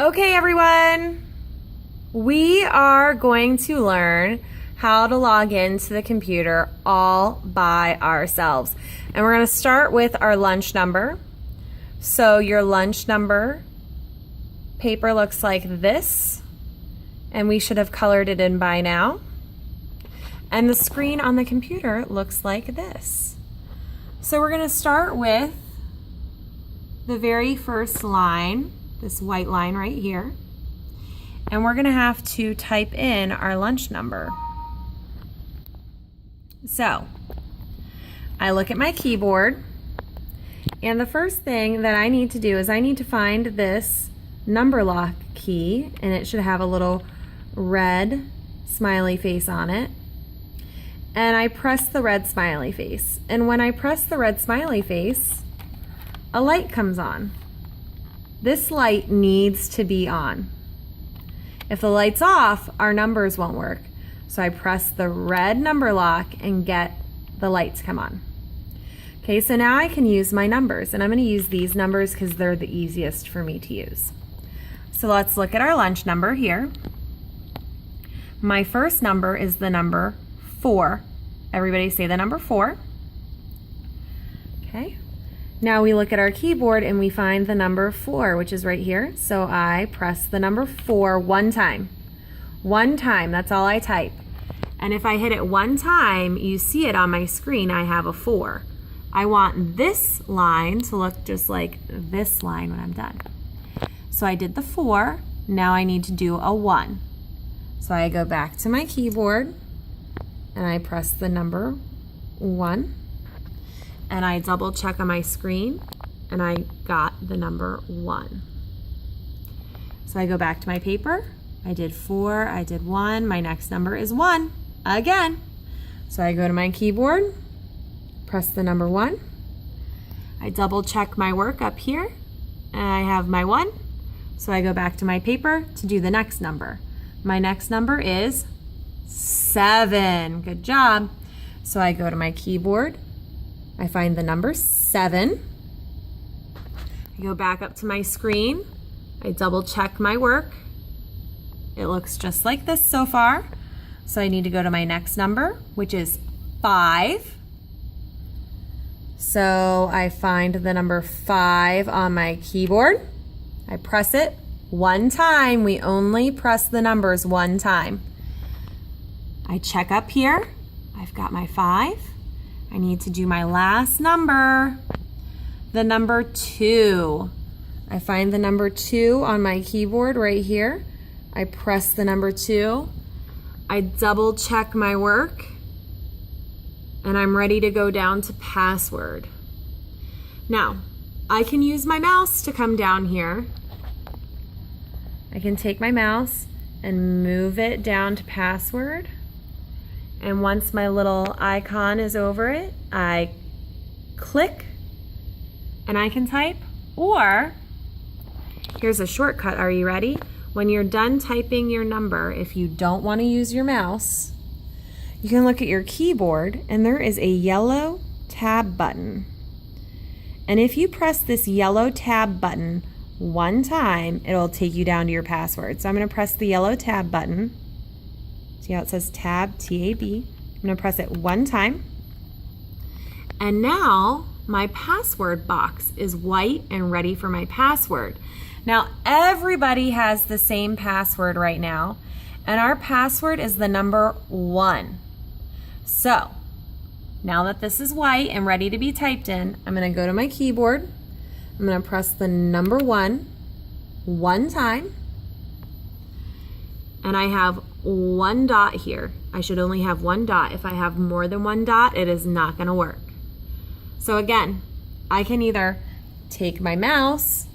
Okay, everyone, we are going to learn how to log into the computer all by ourselves. And we're going to start with our lunch number. So your lunch number paper looks like this, and we should have colored it in by now. And the screen on the computer looks like this. So we're going to start with the very first line, this white line right here, and we're gonna have to type in our lunch number. So I look at my keyboard, and the first thing that I need to do is I need to find this number lock key, and it should have a little red smiley face on it. And I press the red smiley face, and when I press the red smiley face, a light comes on. This light needs to be on. If the light's off, our numbers won't work. So I press the red number lock and get the lights come on. Okay, so now I can use my numbers, and I'm going to use these numbers because they're the easiest for me to use. So let's look at our lunch number here. My first number is the number 4. Everybody say the number 4. Okay. Now we look at our keyboard and we find the number 4, which is right here. So I press the number 4 one time. One time, that's all I type. And if I hit it one time, you see it on my screen, I have a 4. I want this line to look just like this line when I'm done. So I did the 4, now I need to do a 1. So I go back to my keyboard and I press the number 1. And I double check on my screen, and I got the number 1. So I go back to my paper. I did 4, I did 1. My next number is 1 again. So I go to my keyboard, press the number 1. I double check my work up here, and I have my 1. So I go back to my paper to do the next number. My next number is 7. Good job. So I go to my keyboard. I find the number 7. I go back up to my screen. I double check my work. It looks just like this so far. So I need to go to my next number, which is 5. So I find the number 5 on my keyboard. I press it one time. We only press the numbers one time. I check up here. I've got my 5. I need to do my last number, the number 2. I find the number 2 on my keyboard right here. I press the number 2. I double check my work, and I'm ready to go down to password. Now, I can use my mouse to come down here. I can take my mouse and move it down to password. And once my little icon is over it, I click and I can type. Or, here's a shortcut. Are you ready? When you're done typing your number, if you don't want to use your mouse, you can look at your keyboard and there is a yellow tab button. And if you press this yellow tab button one time, it'll take you down to your password. So I'm going to press the yellow tab button. See how it says tab, T-A-B. I'm going to press it one time. And now my password box is white and ready for my password. Now everybody has the same password right now, and our password is the number 1. So now that this is white and ready to be typed in, I'm going to go to my keyboard. I'm going to press the number 1 one time. And I have 1 dot here. I should only have 1 dot. If I have more than 1 dot, it is not going to work. So again, I can either take my mouse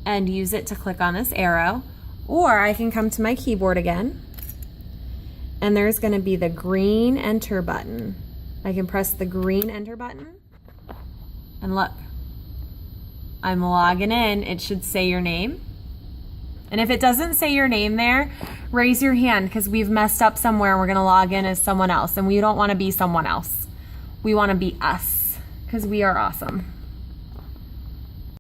and use it to click on this arrow, or I can come to my keyboard again, and there's going to be the green enter button. I can press the green enter button, and look, I'm logging in. It should say your name. And if it doesn't say your name there, raise your hand because we've messed up somewhere and we're gonna log in as someone else, and we don't wanna be someone else. We wanna be us because we are awesome.